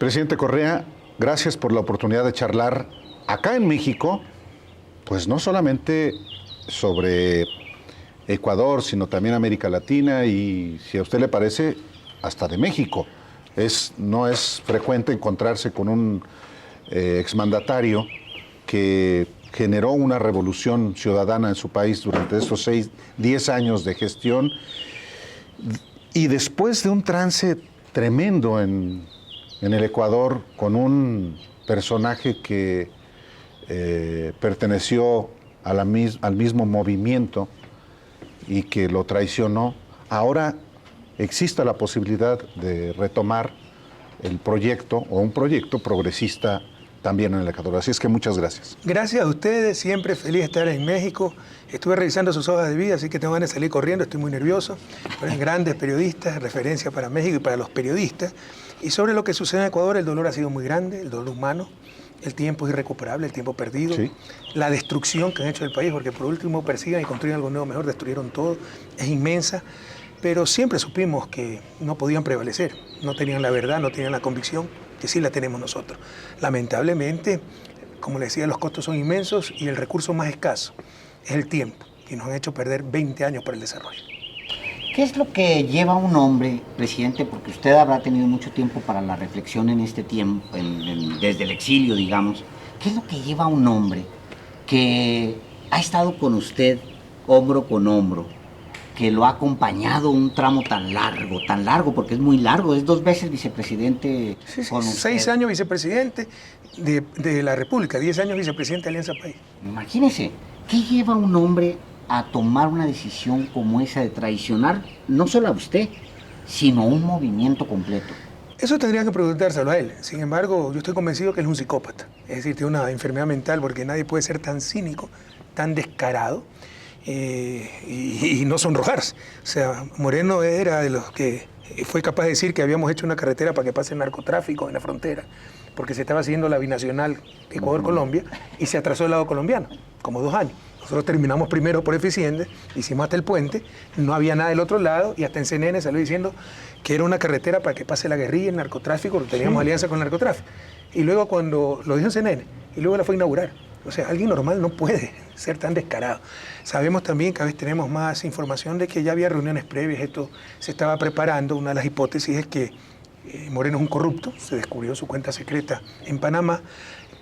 Presidente Correa, gracias por la oportunidad de charlar acá en México, pues no solamente sobre Ecuador, sino también América Latina y, si a usted le parece, hasta de México. No es frecuente encontrarse con un exmandatario que generó una revolución ciudadana en su país durante estos 10 años de gestión, y después de un trance tremendo en el Ecuador con un personaje que perteneció al mismo movimiento y que lo traicionó, ahora existe la posibilidad de retomar el proyecto o un proyecto progresista también en el Ecuador. Así es que muchas gracias. Gracias a ustedes, siempre feliz de estar en México. Estuve revisando sus hojas de vida, así que tengo ganas de salir corriendo, estoy muy nervioso. Fueron grandes periodistas, referencia para México y para los periodistas. Y sobre lo que sucede en Ecuador, el dolor ha sido muy grande, el dolor humano, el tiempo es irrecuperable, el tiempo perdido, sí, la destrucción que han hecho del país, porque por último persigan y construyen algo nuevo mejor, destruyeron todo, es inmensa. Pero siempre supimos que no podían prevalecer, no tenían la verdad, no tenían la convicción, que sí la tenemos nosotros. Lamentablemente, como les decía, los costos son inmensos y el recurso más escaso es el tiempo, y nos han hecho perder 20 años para el desarrollo. ¿Qué es lo que lleva a un hombre, presidente, porque usted habrá tenido mucho tiempo para la reflexión en este tiempo, desde el exilio, digamos, qué es lo que lleva a un hombre que ha estado con usted hombro con hombro, que lo ha acompañado un tramo tan largo, porque es muy largo, es 2 veces vicepresidente con usted? 6 años vicepresidente de la República, 10 años vicepresidente de Alianza País. Imagínese, ¿qué lleva a un hombre a tomar una decisión como esa de traicionar no solo a usted, sino a un movimiento completo? Eso tendría que preguntárselo a él. Sin embargo, yo estoy convencido que él es un psicópata. Es decir, tiene una enfermedad mental, porque nadie puede ser tan cínico, tan descarado, y no sonrojarse. O sea, Moreno era de los que fue capaz de decir que habíamos hecho una carretera para que pase el narcotráfico en la frontera, porque se estaba haciendo la binacional Ecuador-Colombia y se atrasó el lado colombiano, como 2 años. Nosotros terminamos primero por eficiente, hicimos hasta el puente, no había nada del otro lado, y hasta en CNN salió diciendo que era una carretera para que pase la guerrilla, el narcotráfico, porque teníamos alianza con el narcotráfico. Y luego cuando lo dijo en CNN, y luego la fue a inaugurar. O sea, alguien normal no puede ser tan descarado. Sabemos también que a veces tenemos más información de que ya había reuniones previas, esto se estaba preparando. Una de las hipótesis es que Moreno es un corrupto, se descubrió su cuenta secreta en Panamá,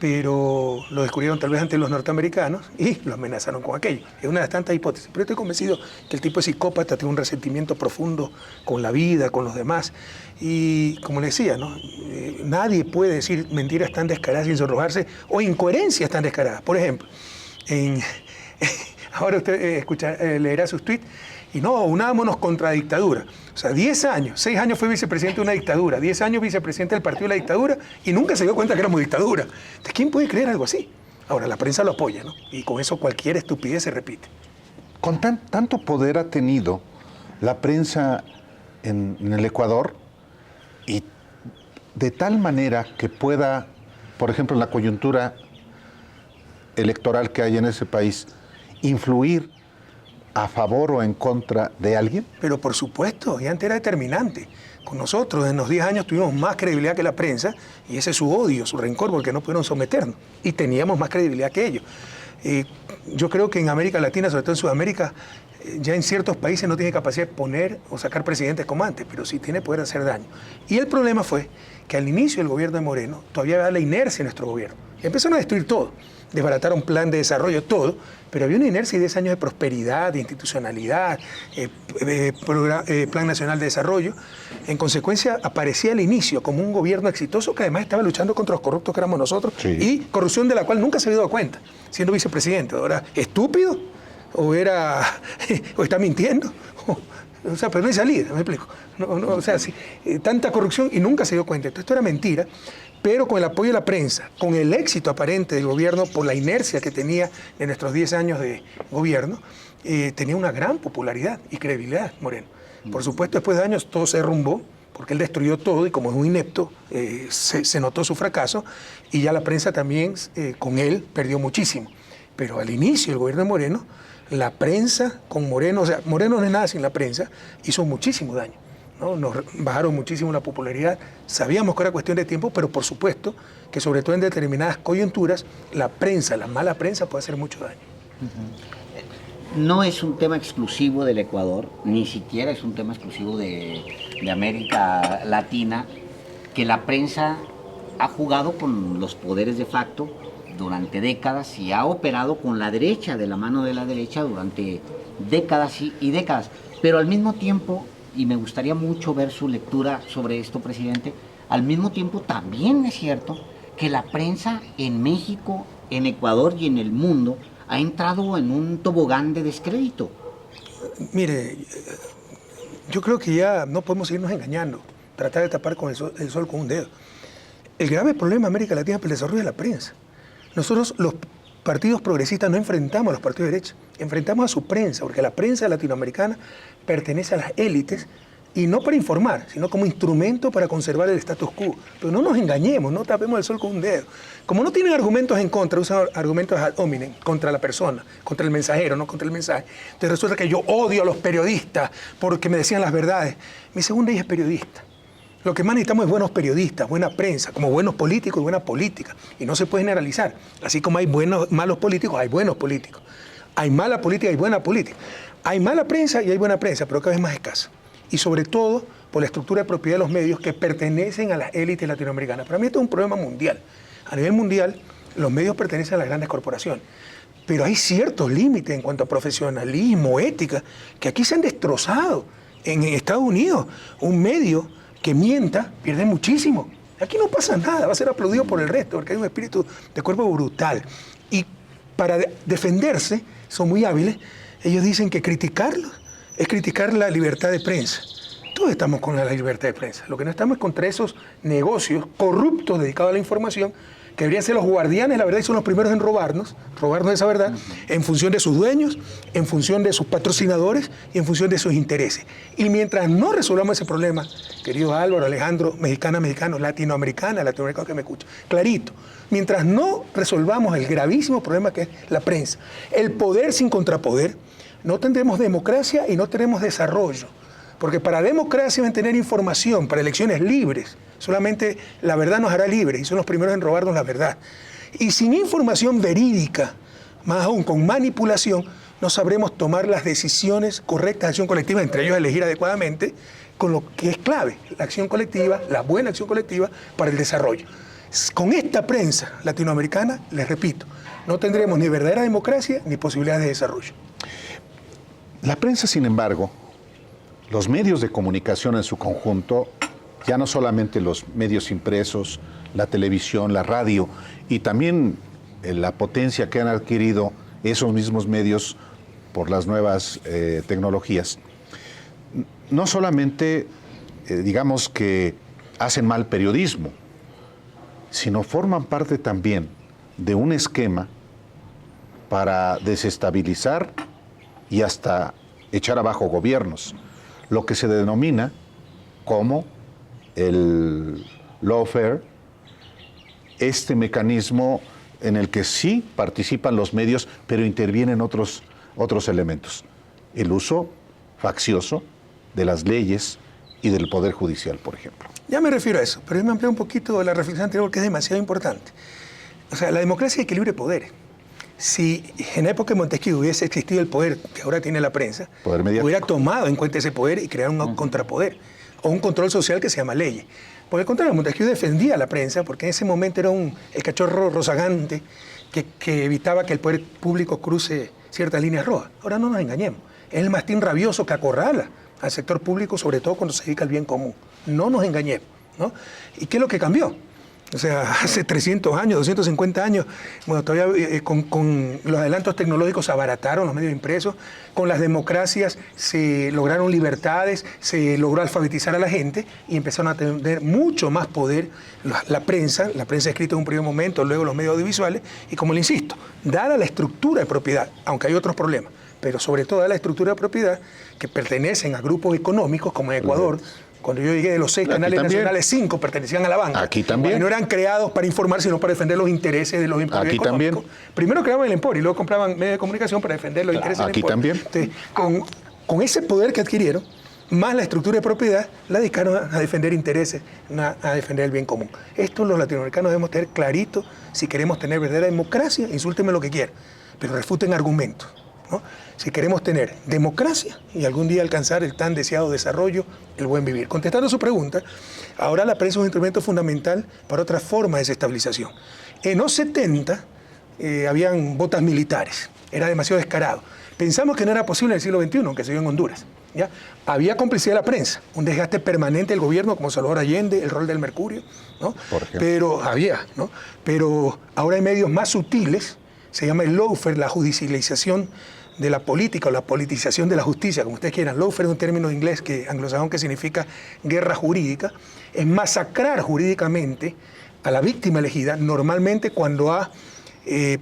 pero lo descubrieron tal vez ante los norteamericanos y lo amenazaron con aquello. Es una de las tantas hipótesis, pero estoy convencido que el tipo es psicópata, tiene un resentimiento profundo con la vida, con los demás, y como le decía, ¿no? Nadie puede decir mentiras tan descaradas sin sonrojarse o incoherencias tan descaradas. Por ejemplo, ahora usted leerá sus tweets, y no, unámonos contra la dictadura. O sea, 10 años, 6 años fue vicepresidente de una dictadura, 10 años vicepresidente del partido de la dictadura, y nunca se dio cuenta que éramos dictadura. Entonces, ¿quién puede creer algo así? Ahora, la prensa lo apoya, ¿no? Y con eso cualquier estupidez se repite. Con tanto poder ha tenido la prensa en el Ecuador, y de tal manera que pueda, por ejemplo, en la coyuntura electoral que hay en ese país, influir a favor o en contra de alguien? Pero por supuesto, y antes era determinante. Con nosotros en los 10 años tuvimos más credibilidad que la prensa, y ese es su odio, su rencor, porque no pudieron someternos, y teníamos más credibilidad que ellos. Yo creo que en América Latina, sobre todo en Sudamérica, ya en ciertos países no tiene capacidad de poner o sacar presidentes como antes, pero sí tiene poder de hacer daño. Y el problema fue que al inicio del gobierno de Moreno todavía había la inercia en nuestro gobierno. Empezaron a destruir todo, desbarataron plan de desarrollo, todo, pero había una inercia y 10 años de prosperidad, de institucionalidad, Plan Nacional de Desarrollo. En consecuencia, aparecía al inicio como un gobierno exitoso que además estaba luchando contra los corruptos que éramos nosotros, sí, y corrupción de la cual nunca se había dado cuenta, siendo vicepresidente. Ahora, ¿estúpido? ¿O está mintiendo? O sea, pero no hay salida, me explico. O sea, tanta corrupción y nunca se dio cuenta. Entonces, esto era mentira, pero con el apoyo de la prensa, con el éxito aparente del gobierno por la inercia que tenía en nuestros 10 años de gobierno, tenía una gran popularidad y credibilidad, Moreno. Por supuesto, después de años todo se derrumbó, porque él destruyó todo y como es un inepto, se notó su fracaso, y ya la prensa también con él perdió muchísimo. Pero al inicio del gobierno de Moreno, la prensa con Moreno, o sea, Moreno no es nada sin la prensa, hizo muchísimo daño. ¿no? Nos bajaron muchísimo la popularidad. Sabíamos que era cuestión de tiempo, pero por supuesto que sobre todo en determinadas coyunturas, la prensa, la mala prensa puede hacer mucho daño. No es un tema exclusivo del Ecuador, ni siquiera es un tema exclusivo de América Latina, que la prensa ha jugado con los poderes de facto durante décadas y ha operado con la derecha, de la mano de la derecha, durante décadas y décadas. Pero al mismo tiempo, y me gustaría mucho ver su lectura sobre esto, presidente, al mismo tiempo también es cierto que la prensa en México, en Ecuador y en el mundo ha entrado en un tobogán de descrédito. Mire, yo creo que ya no podemos seguirnos engañando, tratar de tapar con el sol con un dedo. El grave problema de América Latina es el desarrollo de la prensa. Nosotros, los partidos progresistas, no enfrentamos a los partidos de derecha, enfrentamos a su prensa, porque la prensa latinoamericana pertenece a las élites, y no para informar, sino como instrumento para conservar el status quo. Pero no nos engañemos, no tapemos el sol con un dedo. Como no tienen argumentos en contra, usan argumentos ad hominem, contra la persona, contra el mensajero, no contra el mensaje. Entonces resulta que yo odio a los periodistas porque me decían las verdades. Mi segunda hija es periodista. Lo que más necesitamos es buenos periodistas, buena prensa, como buenos políticos y buena política. Y no se puede generalizar. Así como hay malos políticos, hay buenos políticos. Hay mala política y buena política. Hay mala prensa y hay buena prensa, pero cada vez más escasa. Y sobre todo por la estructura de propiedad de los medios que pertenecen a las élites latinoamericanas. Para mí esto es un problema mundial. A nivel mundial, los medios pertenecen a las grandes corporaciones. Pero hay ciertos límites en cuanto a profesionalismo, ética, que aquí se han destrozado. En Estados Unidos, un medio que mienta pierde muchísimo. Aquí no pasa nada, va a ser aplaudido por el resto, porque hay un espíritu de cuerpo brutal. Y para defenderse, son muy hábiles, ellos dicen que criticarlos es criticar la libertad de prensa. Todos estamos con la libertad de prensa. Lo que no estamos es contra esos negocios corruptos dedicados a la información, que deberían ser los guardianes de la verdad y son los primeros en robarnos esa verdad, en función de sus dueños, en función de sus patrocinadores y en función de sus intereses. Y mientras no resolvamos ese problema, querido Álvaro, Alejandro, mexicano, latinoamericano que me escucha, clarito, mientras no resolvamos el gravísimo problema que es la prensa, el poder sin contrapoder, no tendremos democracia y no tendremos desarrollo. Porque para democracia deben tener información, para elecciones libres. Solamente la verdad nos hará libres y son los primeros en robarnos la verdad. Y sin información verídica, más aún con manipulación, no sabremos tomar las decisiones correctas de acción colectiva, entre ellos elegir adecuadamente, con lo que es clave, la acción colectiva, la buena acción colectiva para el desarrollo. Con esta prensa latinoamericana, les repito, no tendremos ni verdadera democracia ni posibilidades de desarrollo. La prensa, sin embargo, los medios de comunicación en su conjunto, ya no solamente los medios impresos, la televisión, la radio, y también la potencia que han adquirido esos mismos medios por las nuevas tecnologías, no solamente, digamos que hacen mal periodismo, sino forman parte también de un esquema para desestabilizar y hasta echar abajo gobiernos, lo que se denomina como el lawfare, este mecanismo en el que sí participan los medios, pero intervienen otros elementos. El uso faccioso de las leyes y del Poder Judicial, por ejemplo. Ya me refiero a eso, pero yo me amplío un poquito de la reflexión anterior, que es demasiado importante. O sea, la democracia equilibra poderes. Si en la época de Montesquieu hubiese existido el poder que ahora tiene la prensa, hubiera tomado en cuenta ese poder y creado un contrapoder o un control social que se llama ley. Por el contrario, Montesquieu defendía a la prensa porque en ese momento era el cachorro rozagante que evitaba que el poder público cruce ciertas líneas rojas. Ahora no nos engañemos, es el mastín rabioso que acorrala al sector público, sobre todo cuando se dedica al bien común. No nos engañemos, ¿no? ¿Y qué es lo que cambió? O sea, hace 300 años, 250 años, bueno, todavía con los adelantos tecnológicos se abarataron los medios impresos, con las democracias se lograron libertades, se logró alfabetizar a la gente y empezaron a tener mucho más poder la prensa escrita en un primer momento, luego los medios audiovisuales, y como le insisto, dada la estructura de propiedad, aunque hay otros problemas, pero sobre todo dada la estructura de propiedad que pertenecen a grupos económicos como en Ecuador. Cuando yo llegué de los 6 canales nacionales, 5 pertenecían a la banca. Aquí también. Y no eran creados para informar, sino para defender los intereses de los emporios económicos. También. Primero creaban el emporio y luego compraban medios de comunicación para defender los intereses del emporio. Aquí también. Entonces, con ese poder que adquirieron, más la estructura de propiedad, la dedicaron a defender intereses, a defender el bien común. Esto los latinoamericanos debemos tener clarito si queremos tener verdadera democracia, insúltenme lo que quieran, pero refuten argumentos, ¿no? Si queremos tener democracia y algún día alcanzar el tan deseado desarrollo, el buen vivir. Contestando su pregunta, ahora la prensa es un instrumento fundamental para otra forma de desestabilización. En los 70 habían botas militares, era demasiado descarado. Pensamos que no era posible en el siglo XXI, aunque se dio en Honduras. ¿Ya? Había complicidad de la prensa, un desgaste permanente del gobierno como Salvador Allende, el rol del Mercurio, ¿no? Pero había, ¿no? Pero ahora hay medios más sutiles, se llama el lawfare, la judicialización de la política o la politización de la justicia, como ustedes quieran. Lawfare es un término inglés anglosajón que significa guerra jurídica, es masacrar jurídicamente a la víctima elegida, normalmente cuando ha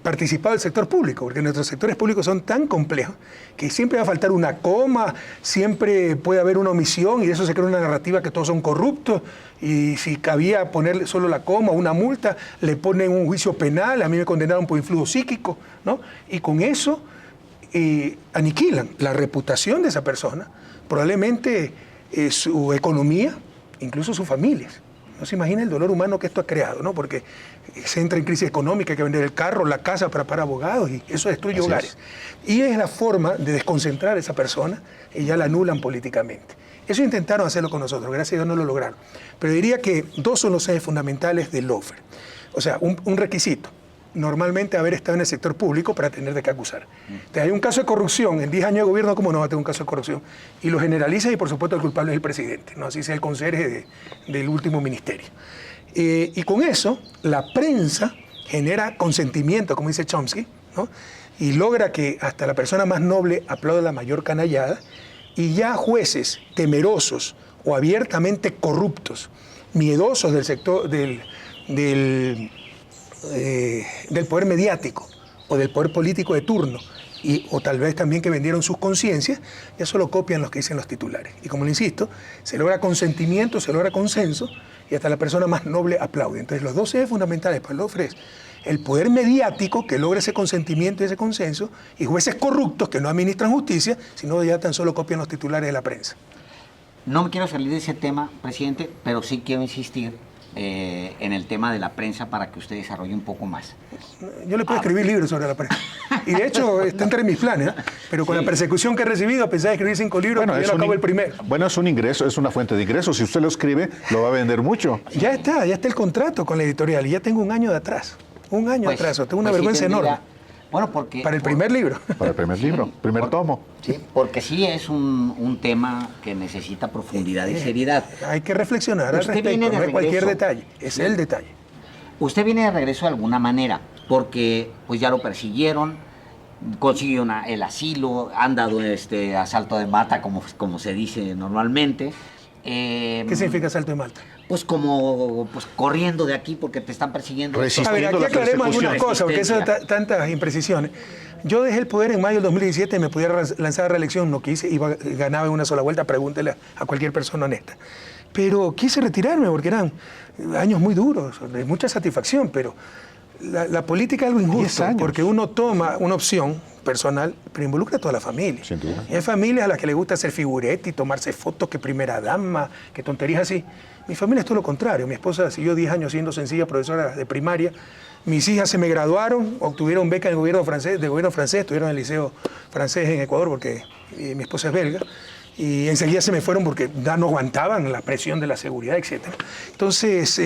participado el sector público, porque nuestros sectores públicos son tan complejos que siempre va a faltar una coma, siempre puede haber una omisión y de eso se crea una narrativa que todos son corruptos y si cabía ponerle solo la coma o una multa, le ponen un juicio penal, a mí me condenaron por influjo psíquico, ¿no? Y con eso aniquilan la reputación de esa persona, probablemente su economía, incluso sus familias. No se imagina el dolor humano que esto ha creado, ¿no? Porque se entra en crisis económica, hay que vender el carro, la casa para pagar abogados y eso destruye hogares. Y es la forma de desconcentrar a esa persona y ya la anulan políticamente. Eso intentaron hacerlo con nosotros, gracias a Dios no lo lograron. Pero diría que dos son los ejes fundamentales del lawfare. O sea, un requisito. Normalmente haber estado en el sector público para tener de qué acusar. Entonces, hay un caso de corrupción, en 10 años de gobierno, ¿cómo no va a tener un caso de corrupción? Y lo generaliza y por supuesto el culpable es el presidente, ¿no? Así sea el conserje del último ministerio. Y con eso, la prensa genera consentimiento, como dice Chomsky, ¿no? Y logra que hasta la persona más noble aplaude la mayor canallada, y ya jueces temerosos o abiertamente corruptos, miedosos del sector del poder mediático o del poder político de turno, o tal vez también que vendieron sus conciencias, ya solo copian los que dicen los titulares. Y como le insisto, se logra consentimiento, se logra consenso, y hasta la persona más noble aplaude. Entonces los dos ejes fundamentales para el lawfare es el poder mediático que logra ese consentimiento y ese consenso, y jueces corruptos que no administran justicia, sino ya tan solo copian los titulares de la prensa. No me quiero salir de ese tema, presidente, pero sí quiero insistir en el tema de la prensa para que usted desarrolle un poco más. Yo le puedo escribir libros sobre la prensa. Y de hecho está entre mis planes, pero con la persecución que he recibido, pensaba escribir 5 libros, pero yo no acabo el primero. Bueno, es un ingreso, es una fuente de ingresos. Si usted lo escribe, lo va a vender mucho. Ya está el contrato con la editorial y ya tengo un año de atraso. Un año de atraso, tengo una vergüenza enorme. Bueno, porque... Para el primer libro. Para el primer libro, primer tomo. Sí, porque sí es un tema que necesita profundidad y seriedad. Hay que reflexionar al respecto, no es cualquier detalle, es el detalle. Usted viene de regreso de alguna manera, porque pues ya lo persiguieron, consiguió el asilo, han dado asalto de mata, como se dice normalmente. ¿Qué significa asalto de Malta? Pues como corriendo de aquí porque te están persiguiendo. A ver, aquí aclaremos algunas cosas, porque eso tantas imprecisiones. Yo dejé el poder en mayo del 2017 y me pudiera lanzar a reelección, no quise, ganaba en una sola vuelta, pregúntele a cualquier persona honesta. Pero quise retirarme porque eran años muy duros, de mucha satisfacción, pero la política es algo injusto, porque uno toma una opción personal, pero involucra a toda la familia. Sin duda. Y hay familias a las que les gusta hacer figuretti, tomarse fotos, que primera dama, que tonterías así. Mi familia es todo lo contrario. Mi esposa siguió 10 años siendo sencilla profesora de primaria. Mis hijas se me graduaron, obtuvieron beca del gobierno francés, estuvieron en el liceo francés en Ecuador, porque mi esposa es belga. Y enseguida se me fueron porque ya no aguantaban la presión de la seguridad, etc. Entonces,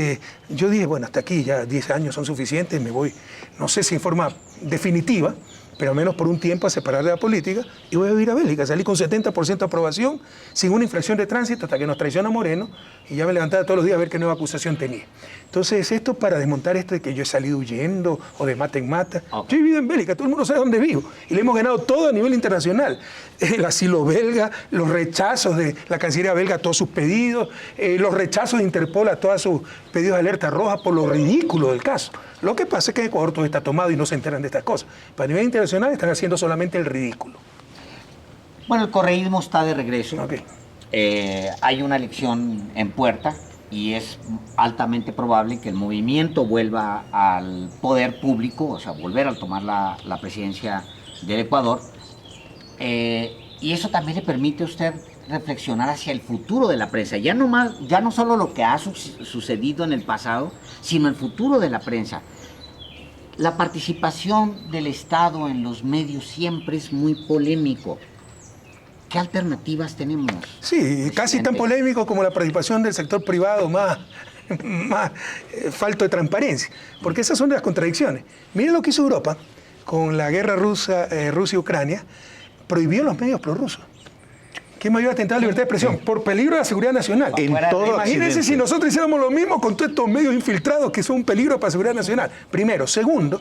yo dije, bueno, hasta aquí ya 10 años son suficientes, me voy, no sé si en forma definitiva, pero al menos por un tiempo a separar de la política, y voy a vivir a Bélgica. Salí con 70% de aprobación, sin una infracción de tránsito, hasta que nos traiciona Moreno, y ya me levantaba todos los días a ver qué nueva acusación tenía. Entonces, esto para desmontar esto de que yo he salido huyendo, o de mata en mata. Okay. Yo he vivido en Bélgica, todo el mundo sabe dónde vivo, y le hemos ganado todo a nivel internacional. El asilo belga, los rechazos de la Cancillería belga a todos sus pedidos, los rechazos de Interpol a todos sus pedidos de alerta roja por lo ridículo del caso. Lo que pasa es que en Ecuador todo está tomado y no se enteran de estas cosas. Pero a nivel internacional están haciendo solamente el ridículo. Bueno, el correísmo está de regreso. Okay. Hay una elección en puerta y es altamente probable que el movimiento vuelva al poder público, o sea, volver a tomar la presidencia del Ecuador. Y eso también le permite a usted reflexionar hacia el futuro de la prensa. Ya no solo lo que ha sucedido en el pasado, sino el futuro de la prensa. La participación del Estado en los medios siempre es muy polémico. ¿Qué alternativas tenemos? Sí, casi tan polémico como la participación del sector privado, más falto de transparencia, porque esas son las contradicciones. Miren lo que hizo Europa con la guerra Rusia-Ucrania, prohibió los medios prorrusos. ¿Qué mayor atentado a la libertad de expresión? Por peligro de la seguridad nacional. Imagínense si nosotros hiciéramos lo mismo con todos estos medios infiltrados que son un peligro para la seguridad nacional. Primero. Segundo,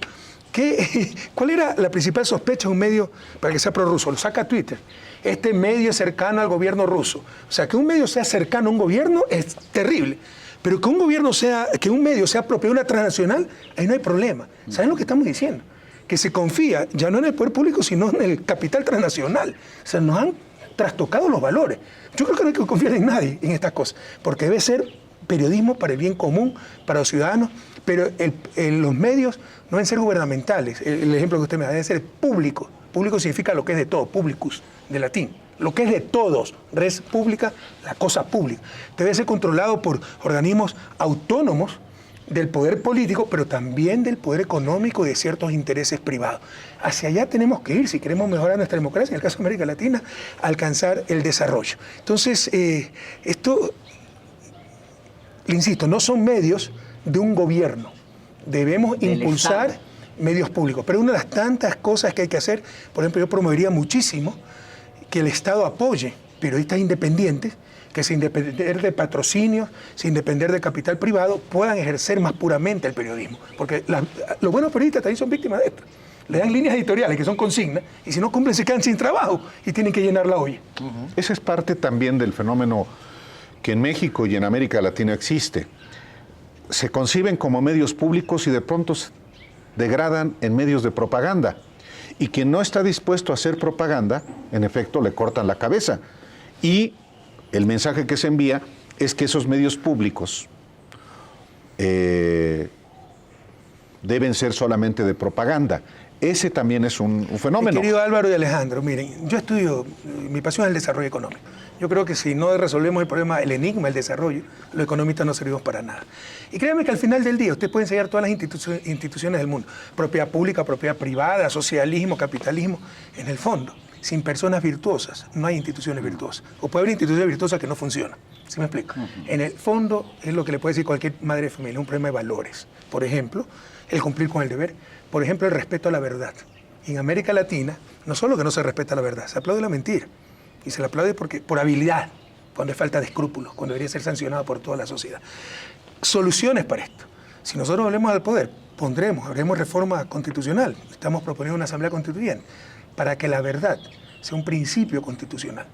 ¿cuál era la principal sospecha de un medio para que sea prorruso? Lo saca Twitter. Este medio es cercano al gobierno ruso. O sea, que un medio sea cercano a un gobierno es terrible. Pero que un medio sea propiedad de una transnacional, ahí no hay problema. ¿Saben lo que estamos diciendo? Que se confía ya no en el poder público, sino en el capital transnacional. O sea, nos han trastocado los valores. Yo creo que no hay que confiar en nadie en estas cosas, porque debe ser periodismo para el bien común, para los ciudadanos, pero los medios no deben ser gubernamentales. El ejemplo que usted me da debe ser público. Público significa lo que es de todo, publicus, de latín. Lo que es de todos, res pública, la cosa pública. Debe ser controlado por organismos autónomos del poder político, pero también del poder económico y de ciertos intereses privados. Hacia allá tenemos que ir si queremos mejorar nuestra democracia, en el caso de América Latina, alcanzar el desarrollo. Entonces, esto, le insisto, no son medios de un gobierno. Debemos impulsar medios públicos. Pero una de las tantas cosas que hay que hacer, por ejemplo, yo promovería muchísimo que el Estado apoye periodistas independientes, que sin depender de patrocinios, sin depender de capital privado, puedan ejercer más puramente el periodismo. Porque los buenos periodistas también son víctimas de esto. Le dan líneas editoriales que son consignas, y si no cumplen se quedan sin trabajo y tienen que llenar la olla. Esa es parte también del fenómeno que en México y en América Latina existe. Se conciben como medios públicos y de pronto se degradan en medios de propaganda. Y quien no está dispuesto a hacer propaganda, en efecto, le cortan la cabeza. Y el mensaje que se envía es que esos medios públicos deben ser solamente de propaganda. Ese también es un fenómeno. Mi querido Álvaro y Alejandro, miren, yo estudio, mi pasión es el desarrollo económico. Yo creo que si no resolvemos el problema, el enigma, el desarrollo, los economistas no servimos para nada. Y créanme que al final del día, usted puede enseñar todas las instituciones del mundo, propiedad pública, propiedad privada, socialismo, capitalismo, en el fondo, sin personas virtuosas, no hay instituciones virtuosas. O puede haber instituciones virtuosas que no funcionan. ¿Sí me explico? En el fondo, es lo que le puede decir cualquier madre de familia, un problema de valores. Por ejemplo, el cumplir con el deber. Por ejemplo, el respeto a la verdad. En América Latina, no solo que no se respeta la verdad, se aplaude la mentira. Y se le aplaude por habilidad, cuando hay falta de escrúpulos, cuando debería ser sancionado por toda la sociedad. Soluciones para esto. Si nosotros volvemos al poder, haremos reforma constitucional. Estamos proponiendo una asamblea constituyente para que la verdad sea un principio constitucional.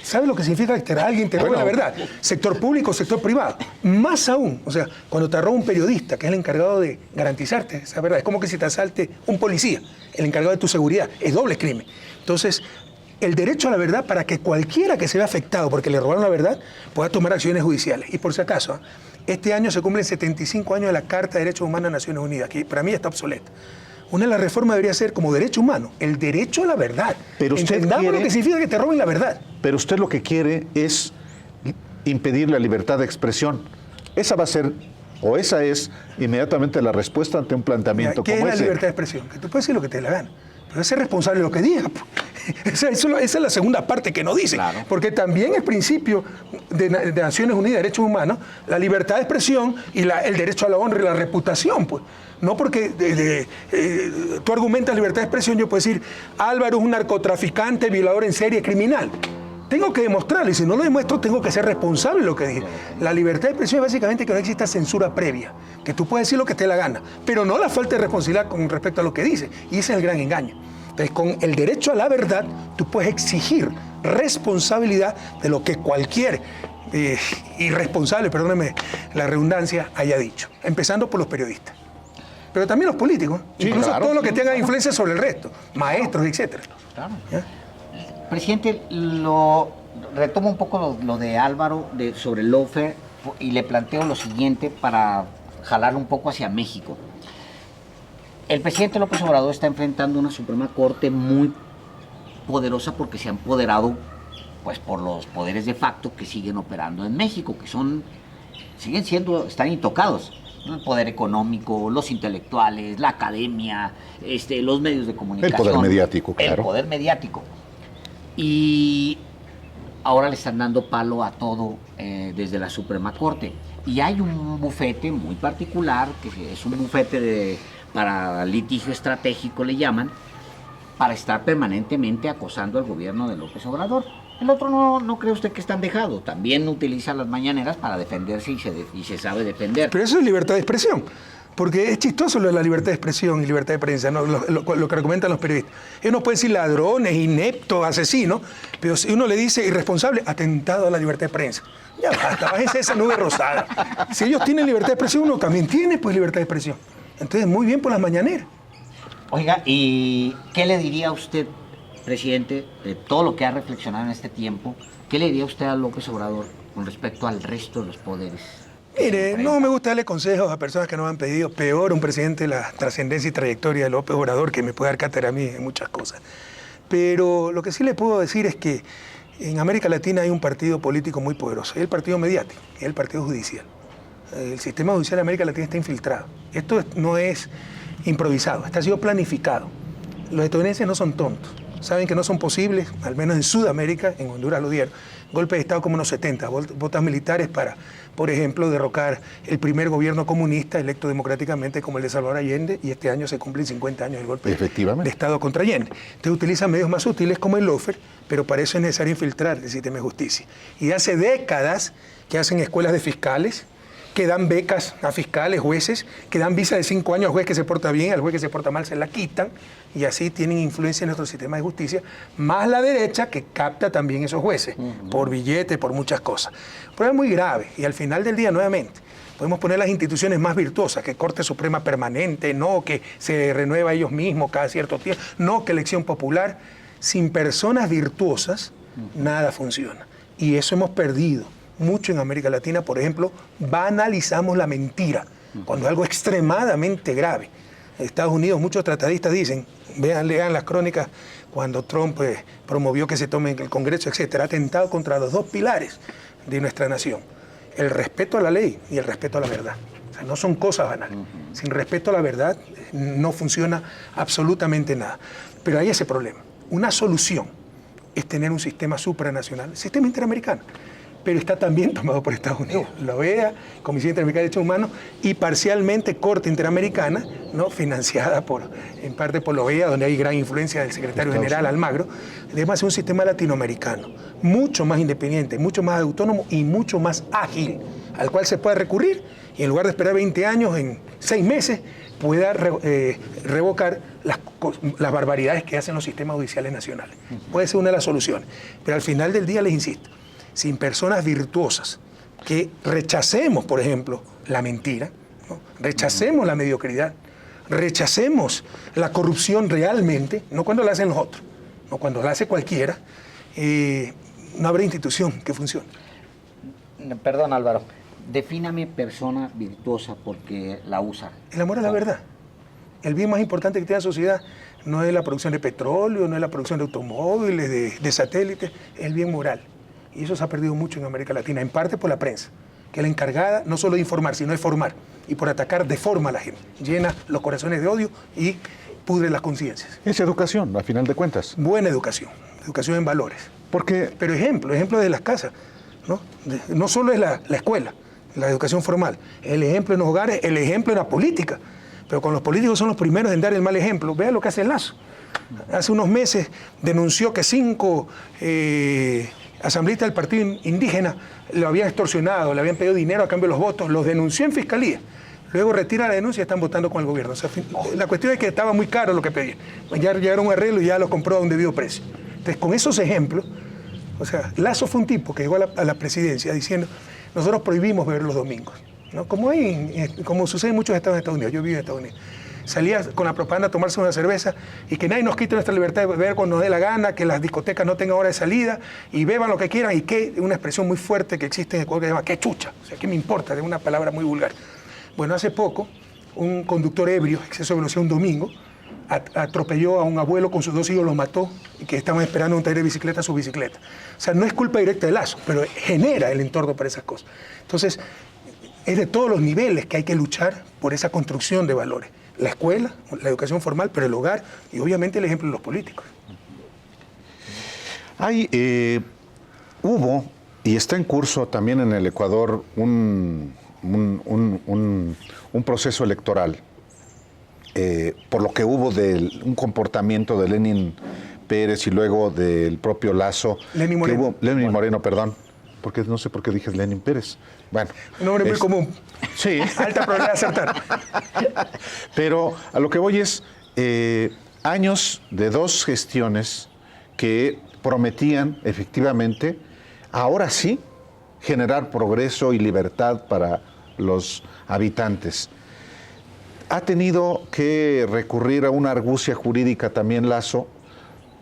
¿Sabe lo que significa que alguien te robe la verdad? Sector público, sector privado. Más aún, o sea, cuando te roba un periodista, que es el encargado de garantizarte esa verdad, es como que si te asalte un policía, el encargado de tu seguridad, es doble crimen. Entonces, el derecho a la verdad para que cualquiera que se vea afectado porque le robaron la verdad pueda tomar acciones judiciales. Y por si acaso, este año se cumplen 75 años de la Carta de Derechos Humanos de Naciones Unidas, que para mí está obsoleta. Una de las reformas debería ser como derecho humano, el derecho a la verdad. Pero usted entendamos lo que significa que te roben la verdad. Pero usted lo que quiere es impedir la libertad de expresión. Esa va a ser, o esa es inmediatamente la respuesta ante un planteamiento como ese. ¿Qué es la libertad de expresión? Que tú puedes decir lo que te dé la gana, pero es ser responsable de lo que digas. Esa es la segunda parte que no dice. Claro. Porque también el principio de Naciones Unidas de Derechos Humanos, la libertad de expresión y el derecho a la honra y la reputación, pues. No porque tú argumentas libertad de expresión, yo puedo decir, Álvaro es un narcotraficante, violador en serie, criminal. Tengo que demostrarlo, y si no lo demuestro, tengo que ser responsable de lo que dije. La libertad de expresión es básicamente que no exista censura previa, que tú puedes decir lo que te dé la gana, pero no la falta de responsabilidad con respecto a lo que dices, y ese es el gran engaño. Entonces, con el derecho a la verdad, tú puedes exigir responsabilidad de lo que cualquier irresponsable, perdóneme la redundancia, haya dicho, empezando por los periodistas. Pero también los políticos, sí, incluso claro, todos los que tengan influencia sobre el resto, maestros, etcétera. Claro. Presidente, retomo un poco lo de Álvaro sobre el lawfare y le planteo lo siguiente para jalarlo un poco hacia México. El presidente López Obrador está enfrentando una Suprema Corte muy poderosa porque se ha empoderado pues por los poderes de facto que siguen operando en México, que están intocados. El poder económico, los intelectuales, la academia, los medios de comunicación. El poder mediático, claro. El poder mediático. Y ahora le están dando palo a todo desde la Suprema Corte. Y hay un bufete muy particular, que es un bufete para litigio estratégico, le llaman, para estar permanentemente acosando al gobierno de López Obrador. El otro no cree usted que están dejado. También utiliza las mañaneras para defenderse y se sabe defender. Pero eso es libertad de expresión. Porque es chistoso lo de la libertad de expresión y libertad de prensa, ¿no? Lo que argumentan los periodistas. Uno puede decir ladrones, ineptos, asesinos, pero si uno le dice irresponsable, atentado a la libertad de prensa. Ya basta, bájese esa nube rosada. Si ellos tienen libertad de expresión, uno también tiene pues libertad de expresión. Entonces, muy bien por las mañaneras. Oiga, ¿y qué le diría usted, presidente, de todo lo que ha reflexionado en este tiempo? ¿Qué le diría usted a López Obrador con respecto al resto de los poderes? Mire, no me gusta darle consejos a personas que no me han pedido. Peor un presidente de la trascendencia y trayectoria de López Obrador, que me puede dar cátedra a mí en muchas cosas. Pero lo que sí le puedo decir es que en América Latina hay un partido político muy poderoso, es el partido mediático, es el partido judicial. El sistema judicial de América Latina está infiltrado. Esto no es improvisado, ha sido planificado. Los estadounidenses no son tontos, saben que no son posibles, al menos en Sudamérica, en Honduras lo dieron, golpes de Estado como en los 70, botas militares para, por ejemplo, derrocar el primer gobierno comunista electo democráticamente como el de Salvador Allende, y este año se cumplen 50 años del golpe de Estado contra Allende. Entonces utilizan medios más útiles como el lawfare, pero para eso es necesario infiltrar el sistema de justicia. Y hace décadas que hacen escuelas de fiscales, que dan becas a fiscales, jueces, que dan visa de 5 años al juez que se porta bien, al juez que se porta mal se la quitan, y así tienen influencia en nuestro sistema de justicia, más la derecha que capta también esos jueces, por billetes, por muchas cosas. Un problema muy grave, y al final del día, nuevamente, podemos poner las instituciones más virtuosas, que Corte Suprema permanente, no que se renueva ellos mismos cada cierto tiempo, no que elección popular. Sin personas virtuosas, nada funciona. Y eso hemos perdido mucho en América Latina. Por ejemplo, banalizamos la mentira cuando es algo extremadamente grave. En Estados Unidos muchos tratadistas dicen, lean las crónicas cuando Trump promovió que se tome el Congreso, etcétera, ha atentado contra los 2 pilares de nuestra nación: el respeto a la ley y el respeto a la verdad. O sea, no son cosas banales. Sin respeto a la verdad no funciona absolutamente nada. Pero hay ese problema. Una solución es tener un sistema supranacional, sistema interamericano, pero está también tomado por Estados Unidos. La OEA, Comisión Interamericana de Derechos Humanos, y parcialmente Corte Interamericana, ¿no?, financiada en parte por la OEA, donde hay gran influencia del secretario general Almagro. Debemos hacer un sistema latinoamericano, mucho más independiente, mucho más autónomo y mucho más ágil, al cual se pueda recurrir, y en lugar de esperar 20 años, en 6 meses, pueda revocar las barbaridades que hacen los sistemas judiciales nacionales. Puede ser una de las soluciones. Pero al final del día, les insisto, sin personas virtuosas, que rechacemos, por ejemplo, la mentira, ¿no?, rechacemos la mediocridad, rechacemos la corrupción realmente, no cuando la hacen los otros, no cuando la hace cualquiera, no habrá institución que funcione. Perdón, Álvaro. Defíname persona virtuosa porque la usa. El amor a la verdad. El bien más importante que tiene la sociedad no es la producción de petróleo, no es la producción de automóviles, de satélites, es el bien moral. Y eso se ha perdido mucho en América Latina, en parte por la prensa, que es la encargada no solo de informar, sino de formar. Y por atacar, deforma a la gente, llena los corazones de odio y pudre las conciencias. Es educación, a final de cuentas. Buena educación en valores. Porque, pero ejemplo de las casas, ¿no? No solo es la escuela, la educación formal, el ejemplo en los hogares, el ejemplo en la política. Pero con los políticos son los primeros en dar el mal ejemplo. Vea lo que hace Lasso. Hace unos meses denunció que 5 asambleístas del partido indígena lo habían extorsionado, le habían pedido dinero a cambio de los votos, los denunció en fiscalía. Luego retira la denuncia y están votando con el gobierno. O sea, la cuestión es que estaba muy caro lo que pedían. Ya llegaron a un arreglo y ya lo compró a un debido precio. Entonces, con esos ejemplos, o sea, Lasso fue un tipo que llegó a la presidencia diciendo: nosotros prohibimos beber los domingos, ¿no? Como sucede en muchos estados de Estados Unidos. Yo vivo en Estados Unidos. Salía con la propaganda a tomarse una cerveza y que nadie nos quite nuestra libertad de beber cuando nos dé la gana, que las discotecas no tengan hora de salida y beban lo que quieran, y que una expresión muy fuerte que existe en Ecuador que se llama "qué chucha", o sea, ¿qué me importa? Es una palabra muy vulgar. Bueno, hace poco, un conductor ebrio, exceso de velocidad un domingo, atropelló a un abuelo con sus 2 hijos, los mató, y que estaban esperando un taller de bicicleta su bicicleta. O sea, no es culpa directa de Lazo, pero genera el entorno para esas cosas. Entonces, es de todos los niveles que hay que luchar por esa construcción de valores. La escuela, la educación formal, pero el hogar y obviamente el ejemplo de los políticos. Hubo, y está en curso también en el Ecuador, un proceso electoral, por lo que hubo de un comportamiento de Lenín Pérez y luego del propio Lazo. Lenín Moreno. Lenín Moreno, perdón, porque no sé por qué dije Lenín Pérez. Bueno, un nombre muy común. Sí. Alta probabilidad de acertar. Pero a lo que voy es años de 2 gestiones que prometían efectivamente, ahora sí, generar progreso y libertad para los habitantes. Ha tenido que recurrir a una argucia jurídica también Lazo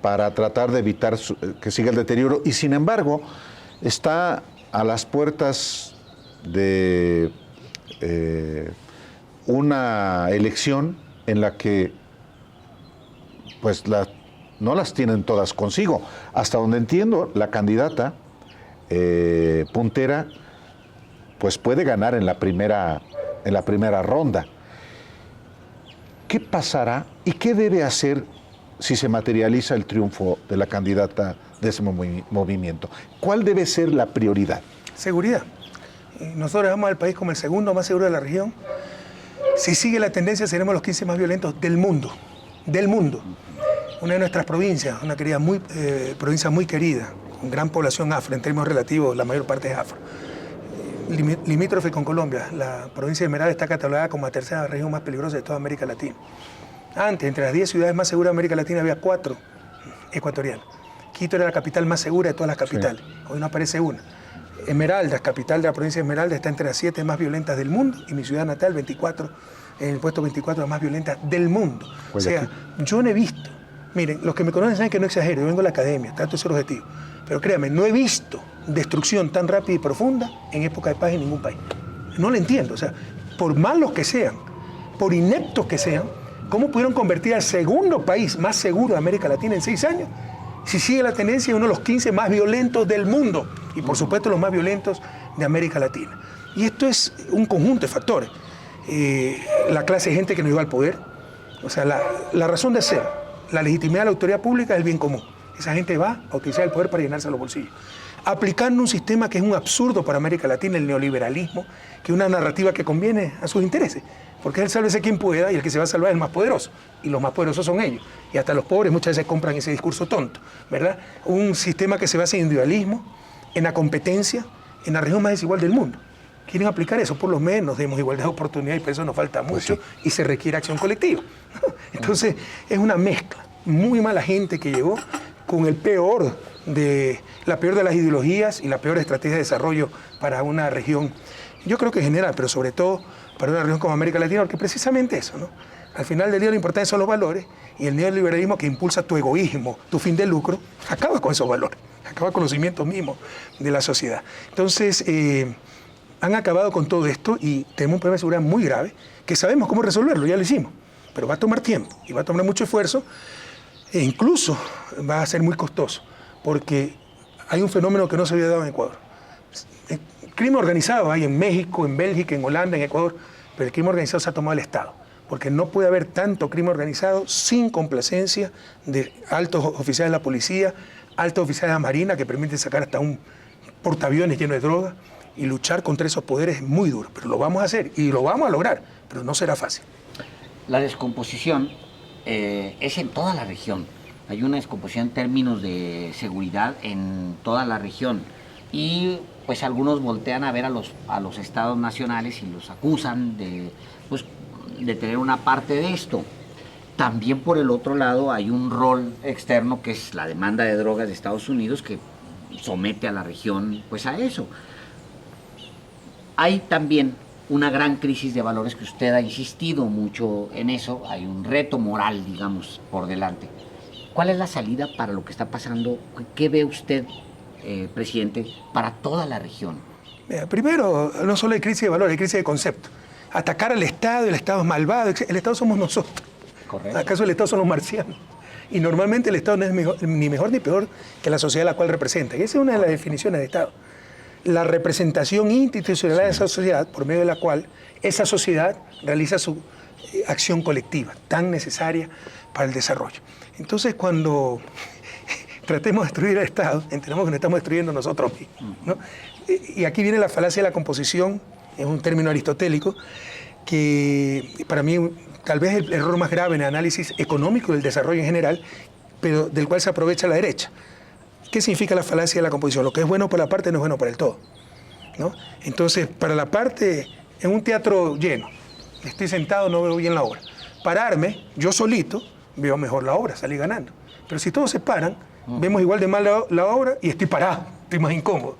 para tratar de evitar que siga el deterioro y sin embargo está a las puertas de una elección en la que pues no las tienen todas consigo. Hasta donde entiendo, la candidata puntera pues puede ganar en la primera ronda. ¿Qué pasará y qué debe hacer si se materializa el triunfo de la candidata de ese movimiento? ¿Cuál debe ser la prioridad? Seguridad. Nosotros vamos al país como el segundo más seguro de la región. Si sigue la tendencia, seremos los 15 más violentos del mundo. Del mundo. Una de nuestras provincias, una provincia muy querida, con gran población afro, en términos relativos, la mayor parte es afro. Limítrofe con Colombia, la provincia de Esmeralda está catalogada como la 3ª región más peligrosa de toda América Latina. Antes, entre las 10 ciudades más seguras de América Latina, había 4 ecuatorianas. Quito era la capital más segura de todas las capitales. Sí. Hoy no aparece una. Esmeralda, capital de la provincia de Esmeralda, está entre las 7 más violentas del mundo y mi ciudad natal, 24, en el puesto 24 las más violentas del mundo. O sea, yo no he visto, miren, los que me conocen saben que no exagero, yo vengo de la academia, trato de ser objetivo, pero créanme, no he visto destrucción tan rápida y profunda en época de paz en ningún país. No lo entiendo, o sea, por malos que sean, por ineptos que sean, ¿cómo pudieron convertir al segundo país más seguro de América Latina en 6 años? Si sigue la tendencia, es uno de los 15 más violentos del mundo y por supuesto los más violentos de América Latina. Y esto es un conjunto de factores. La clase de gente que nos lleva al poder, o sea, la razón de ser, la legitimidad de la autoridad pública es el bien común. Esa gente va a utilizar el poder para llenarse los bolsillos. Aplicando un sistema que es un absurdo para América Latina, el neoliberalismo, que es una narrativa que conviene a sus intereses. Porque es el sálvese quien pueda y el que se va a salvar es el más poderoso. Y los más poderosos son ellos. Y hasta los pobres muchas veces compran ese discurso tonto, ¿verdad? Un sistema que se basa en individualismo, en la competencia, en la región más desigual del mundo. Quieren aplicar eso, por lo menos demos igualdad de oportunidades y por eso nos falta mucho pues sí. Y se requiere acción colectiva. Entonces es una mezcla. Muy mala gente que llegó con la peor de las ideologías y la peor estrategia de desarrollo para una región, yo creo que en general, pero sobre todo para una región como América Latina, porque precisamente eso, ¿no? Al final del día lo importante son los valores y el neoliberalismo que impulsa tu egoísmo, tu fin de lucro, acaba con esos valores, acaba con los cimientos mismos de la sociedad. Entonces, han acabado con todo esto y tenemos un problema de seguridad muy grave que sabemos cómo resolverlo, ya lo hicimos, pero va a tomar tiempo y va a tomar mucho esfuerzo e incluso va a ser muy costoso porque hay un fenómeno que no se había dado en Ecuador. Crimen organizado hay en México, en Bélgica, en Holanda, en Ecuador, pero el crimen organizado se ha tomado el Estado, porque no puede haber tanto crimen organizado sin complacencia de altos oficiales de la policía, altos oficiales de la Marina que permiten sacar hasta un portaaviones lleno de droga y luchar contra esos poderes es muy duro, pero lo vamos a hacer y lo vamos a lograr, pero no será fácil. La descomposición es en toda la región. Hay una descomposición en términos de seguridad en toda la región y pues algunos voltean a ver a los estados nacionales y los acusan de tener una parte de esto. También por el otro lado hay un rol externo que es la demanda de drogas de Estados Unidos que somete a la región pues a eso. Hay también una gran crisis de valores que usted ha insistido mucho en eso, hay un reto moral, digamos, por delante. ¿Cuál es la salida para lo que está pasando? ¿Qué ve usted, presidente, para toda la región? Primero, no solo hay crisis de valores, hay crisis de concepto. Atacar al Estado, el Estado es malvado, el Estado somos nosotros. Correcto. ¿Acaso el Estado son los marcianos? Y normalmente el Estado no es ni mejor ni peor que la sociedad a la cual representa. Y esa es una de las definiciones de Estado. La representación institucional de esa sociedad, por medio de la cual esa sociedad realiza su acción colectiva, tan necesaria para el desarrollo. Entonces, cuando tratemos de destruir el Estado, entendemos que nos estamos destruyendo nosotros mismos, ¿no? Y aquí viene la falacia de la composición, es un término aristotélico, que para mí tal vez el error más grave en el análisis económico del desarrollo en general, pero del cual se aprovecha la derecha. ¿Qué significa la falacia de la composición? Lo que es bueno para la parte no es bueno para el todo, ¿no? Entonces, para la parte, en un teatro lleno, estoy sentado, no veo bien la obra. Pararme, yo solito, veo mejor la obra, salí ganando. Pero si todos se paran, vemos igual de mal la obra y estoy parado, estoy más incómodo.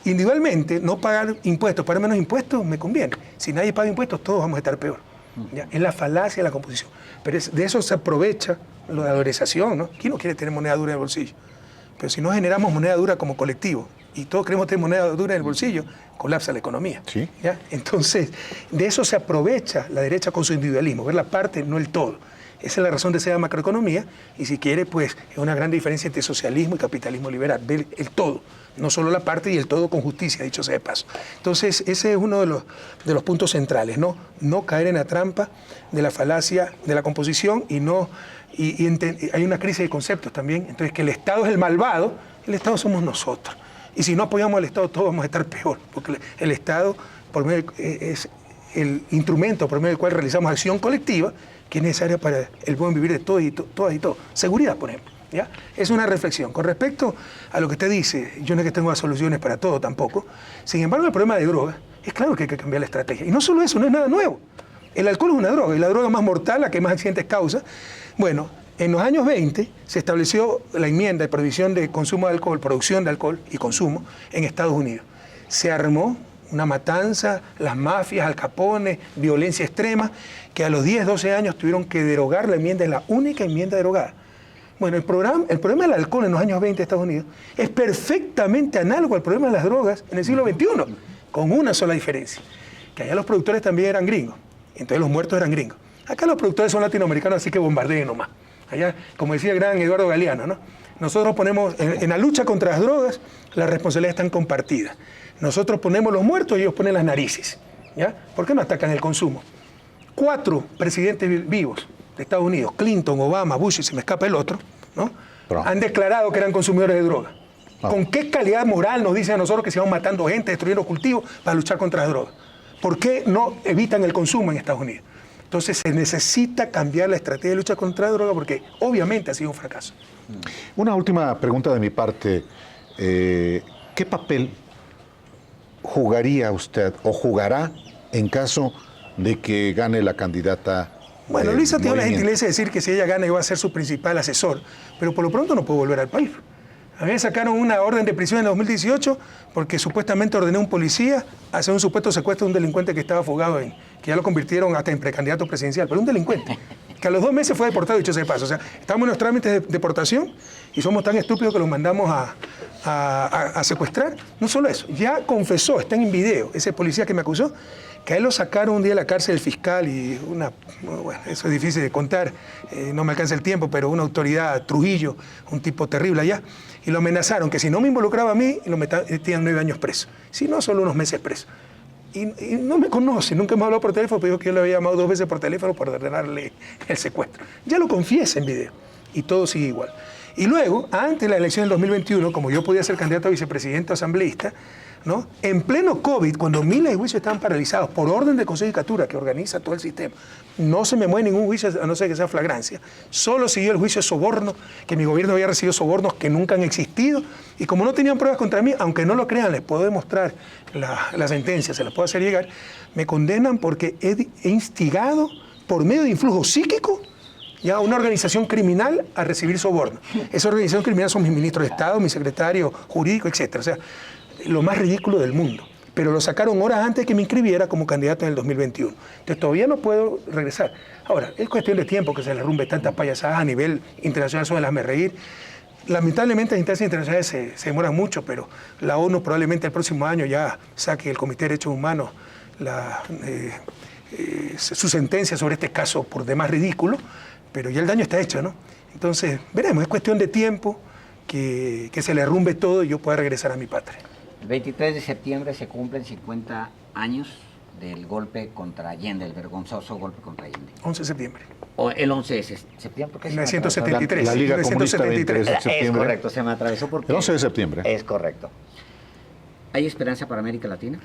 Individualmente, no pagar impuestos, pagar menos impuestos, me conviene. Si nadie paga impuestos, todos vamos a estar peor. ¿Ya? Es la falacia de la composición. Pero de eso se aprovecha la dolarización, ¿no? ¿Quién no quiere tener moneda dura en el bolsillo? Pero si no generamos moneda dura como colectivo y todos queremos tener moneda dura en el bolsillo, colapsa la economía. Sí. ¿Ya? Entonces, de eso se aprovecha la derecha con su individualismo, ver la parte, no el todo. Esa es la razón de ser la macroeconomía y si quiere, pues es una gran diferencia entre socialismo y capitalismo liberal, ver el todo, no solo la parte y el todo con justicia, dicho sea de paso. Entonces, ese es uno de los puntos centrales, ¿no? No caer en la trampa de la falacia de la composición y no... hay una crisis de conceptos también, entonces que el Estado es el malvado, el Estado somos nosotros. Y si no apoyamos al Estado, todos vamos a estar peor, porque el Estado es el instrumento por medio del cual realizamos acción colectiva que es necesaria para el buen vivir de todos y todas y todos. Seguridad, por ejemplo. ¿Ya? Es una reflexión. Con respecto a lo que usted dice, yo no es que tengo las soluciones para todo tampoco. Sin embargo, el problema de drogas, es claro que hay que cambiar la estrategia. Y no solo eso, no es nada nuevo. El alcohol es una droga, y la droga más mortal, la que más accidentes causa. Bueno, en los años 20 se estableció la enmienda de prohibición de consumo de alcohol, producción de alcohol y consumo en Estados Unidos. Se armó una matanza, las mafias, Al Capone, violencia extrema, que a los 10, 12 años tuvieron que derogar la enmienda, es la única enmienda derogada. Bueno, el problema del alcohol en los años 20 de Estados Unidos es perfectamente análogo al problema de las drogas en el siglo XXI, con una sola diferencia, que allá los productores también eran gringos, entonces los muertos eran gringos. Acá los productores son latinoamericanos, así que bombardeen nomás. Allá, como decía el gran Eduardo Galeano, ¿no? Nosotros ponemos, en la lucha contra las drogas, las responsabilidades están compartidas. Nosotros ponemos los muertos y ellos ponen las narices, ¿ya? ¿Por qué no atacan el consumo? 4 presidentes vivos de Estados Unidos, Clinton, Obama, Bush, y se me escapa el otro, ¿no? Han declarado que eran consumidores de droga. ¿Con qué calidad moral nos dicen a nosotros que se van matando gente, destruyendo cultivos para luchar contra las drogas? ¿Por qué no evitan el consumo en Estados Unidos? Entonces se necesita cambiar la estrategia de lucha contra la droga porque obviamente ha sido un fracaso. Una última pregunta de mi parte. ¿Qué papel jugaría usted o jugará en caso de que gane la candidata? Bueno, Luisa tiene la Movimiento? gentileza de decir que si ella gana iba a ser su principal asesor, pero por lo pronto no puede volver al país. A mí me sacaron una orden de prisión en 2018 porque supuestamente ordené a un policía a hacer un supuesto secuestro de un delincuente que estaba fugado, que ya lo convirtieron hasta en precandidato presidencial, pero un delincuente que a los 2 meses fue deportado, dicho sea de paso. O sea, estamos en los trámites de deportación y somos tan estúpidos que los mandamos a secuestrar. No solo eso, ya confesó, está en video, ese policía que me acusó, que a él lo sacaron un día de la cárcel el fiscal y bueno, eso es difícil de contar, no me alcanza el tiempo, pero una autoridad, Trujillo, un tipo terrible allá, y lo amenazaron que si no me involucraba a mí, lo metían 9 años preso, si no, solo unos meses preso. Y no me conoce, nunca me habló por teléfono, pero dijo que yo le había llamado 2 veces por teléfono para ordenarle el secuestro. Ya lo confiesa en video, y todo sigue igual. Y luego, antes de la elección del 2021, como yo podía ser candidato a vicepresidente o asambleísta, ¿no? En pleno COVID, cuando miles de juicios estaban paralizados por orden del Consejo de Judicatura, que organiza todo el sistema, no se me mueve ningún juicio a no ser que sea flagrancia, solo siguió el juicio de soborno, que mi gobierno había recibido sobornos que nunca han existido, y como no tenían pruebas contra mí, aunque no lo crean, les puedo demostrar la sentencia, se las puedo hacer llegar, me condenan porque he instigado, por medio de influjo psíquico, ya una organización criminal a recibir soborno. Esa organización criminal son mis ministros de Estado, mi secretario jurídico, etc. O sea, lo más ridículo del mundo. Pero lo sacaron horas antes de que me inscribiera como candidato en el 2021. Entonces todavía no puedo regresar. Ahora, es cuestión de tiempo que se le rumbe tantas payasadas a nivel internacional, son las reír. Lamentablemente las instancias internacionales se demoran mucho, pero la ONU probablemente el próximo año ya saque el Comité de Derechos Humanos su sentencia sobre este caso por demás ridículo, pero ya el daño está hecho, ¿no? Entonces, veremos, es cuestión de tiempo que se le arrumbe todo y yo pueda regresar a mi patria. El 23 de septiembre se cumplen 50 años del golpe contra Allende, el vergonzoso golpe contra Allende. 11 de septiembre. O el 11 de septiembre, porque 1973. La Liga Comunista 1973. 23 de septiembre. Es correcto, se me atravesó porque... El 11 de septiembre. Es correcto. ¿Hay esperanza para América Latina?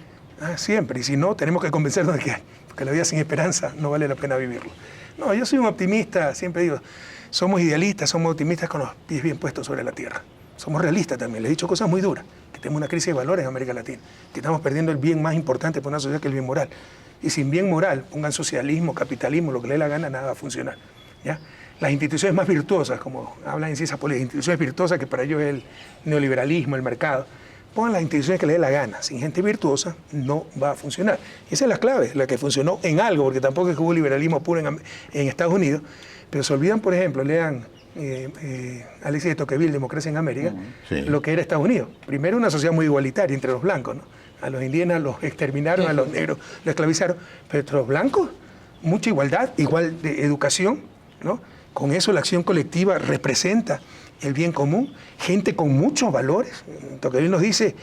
Siempre, y si no, tenemos que convencernos de que hay, porque la vida sin esperanza no vale la pena vivirlo. No, yo soy un optimista, siempre digo, somos idealistas, somos optimistas con los pies bien puestos sobre la tierra. Somos realistas también, les he dicho cosas muy duras, que tenemos una crisis de valores en América Latina, que estamos perdiendo el bien más importante para una sociedad que es el bien moral. Y sin bien moral, pongan socialismo, capitalismo, lo que le dé la gana, nada va a funcionar. ¿Ya? Las instituciones más virtuosas, como hablan en ciencias políticas, instituciones virtuosas que para ellos es el neoliberalismo, el mercado, pongan las instituciones que le dé la gana. Sin gente virtuosa no va a funcionar. Y esa es la clave, la que funcionó en algo, porque tampoco es que hubo liberalismo puro en Estados Unidos, pero se olvidan, por ejemplo, lean Alexis de Tocqueville, Democracia en América, Sí. lo que era Estados Unidos. Primero una sociedad muy igualitaria entre los blancos, ¿no? A los indígenas los exterminaron, a los negros los esclavizaron, pero entre los blancos, mucha igualdad, igual de educación, ¿no? Con eso la acción colectiva representa el bien común, gente con muchos valores. Tocqueville nos dice,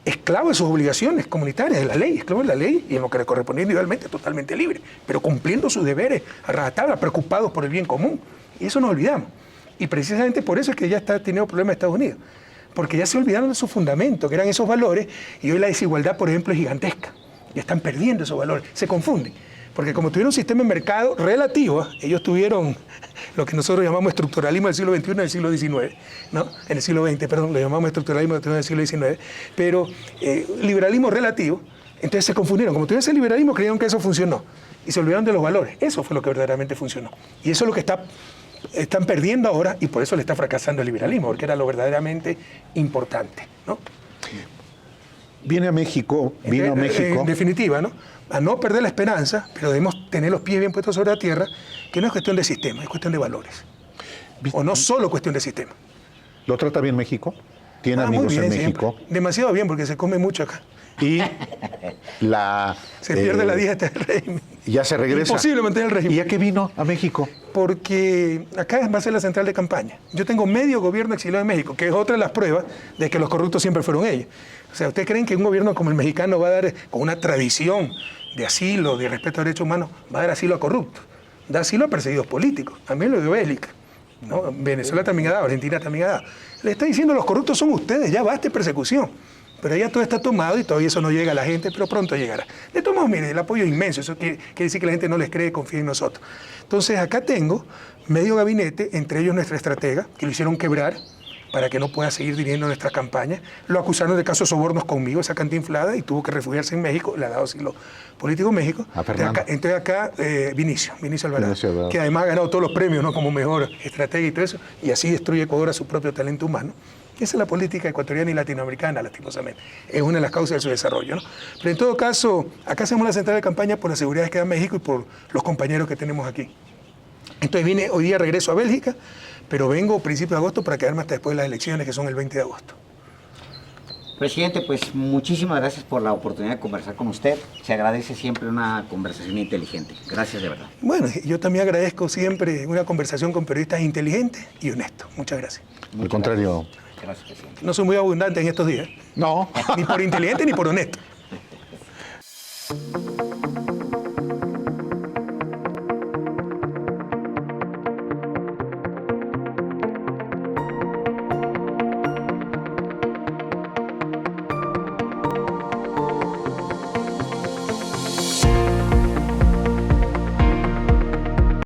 esclavo de sus obligaciones comunitarias, de la ley, esclavo de la ley, y en lo que le correspondía individualmente, totalmente libre, pero cumpliendo sus deberes a rajatabla, preocupados por el bien común. Y eso nos olvidamos. Y precisamente por eso es que ya está teniendo problemas Estados Unidos, porque ya se olvidaron de su fundamento, que eran esos valores, y hoy la desigualdad, por ejemplo, es gigantesca. Ya están perdiendo esos valores, se confunden. Porque como tuvieron un sistema de mercado relativo, ellos tuvieron lo que nosotros llamamos estructuralismo del siglo XXI en el siglo XIX, ¿no? En el siglo XX, perdón, lo llamamos estructuralismo del siglo XIX, pero liberalismo relativo, entonces se confundieron. Como tuvieron ese liberalismo, creyeron que eso funcionó y se olvidaron de los valores. Eso fue lo que verdaderamente funcionó. Y eso es lo que están perdiendo ahora y por eso le está fracasando el liberalismo, porque era lo verdaderamente importante, ¿no? Vino a México. En definitiva, ¿no? A no perder la esperanza, pero debemos tener los pies bien puestos sobre la tierra, que no es cuestión de sistema, es cuestión de valores. O no solo cuestión de sistema. ¿Lo trata bien México? ¿Tiene Muy amigos bien, en México? siempre. Demasiado bien, porque se come mucho acá. Y la... Se pierde la dieta del régimen. Ya se regresa. Imposible mantener el régimen. ¿Y a qué vino a México? Porque acá va a ser la central de campaña. Yo tengo medio gobierno exiliado en México, que es otra de las pruebas de que los corruptos siempre fueron ellos. O sea, ¿ustedes creen que un gobierno como el mexicano va a dar, con una tradición de asilo, de respeto a derechos humanos, va a dar asilo a corruptos? Da asilo a perseguidos políticos. A mí lo dio Bélica, ¿no? Venezuela también ha dado, Argentina también ha dado. Le está diciendo, los corruptos son ustedes, ya basta de persecución. Pero ya todo está tomado y todavía eso no llega a la gente, pero pronto llegará. De todos modos, mire, el apoyo es inmenso, eso quiere decir que la gente no les cree, confía en nosotros. Entonces, acá tengo medio gabinete, entre ellos nuestra estratega, que lo hicieron quebrar para que no pueda seguir dirigiendo nuestra campaña. Lo acusaron de casos de sobornos conmigo, esa cantinflada, y tuvo que refugiarse en México, le ha dado asilo político en México. A Fernando. Entonces acá, Vinicio Alvarado, Vinicio Alvarado, que además ha ganado todos los premios, ¿no? Como mejor estratega y todo eso, y así destruye Ecuador a su propio talento humano. Esa es la política ecuatoriana y latinoamericana, lastimosamente. Es una de las causas de su desarrollo, ¿no? Pero en todo caso, acá hacemos la central de campaña por la seguridad que da México y por los compañeros que tenemos aquí. Entonces hoy día regreso a Bélgica, pero vengo a principios de agosto para quedarme hasta después de las elecciones, que son el 20 de agosto. Presidente, pues muchísimas gracias por la oportunidad de conversar con usted. Se agradece siempre una conversación inteligente. Gracias de verdad. Bueno, yo también agradezco siempre una conversación con periodistas inteligentes y honestos. Muchas gracias. Al contrario. Gracias, presidente. No soy muy abundante en estos días, No. ni por inteligente ni por honesto.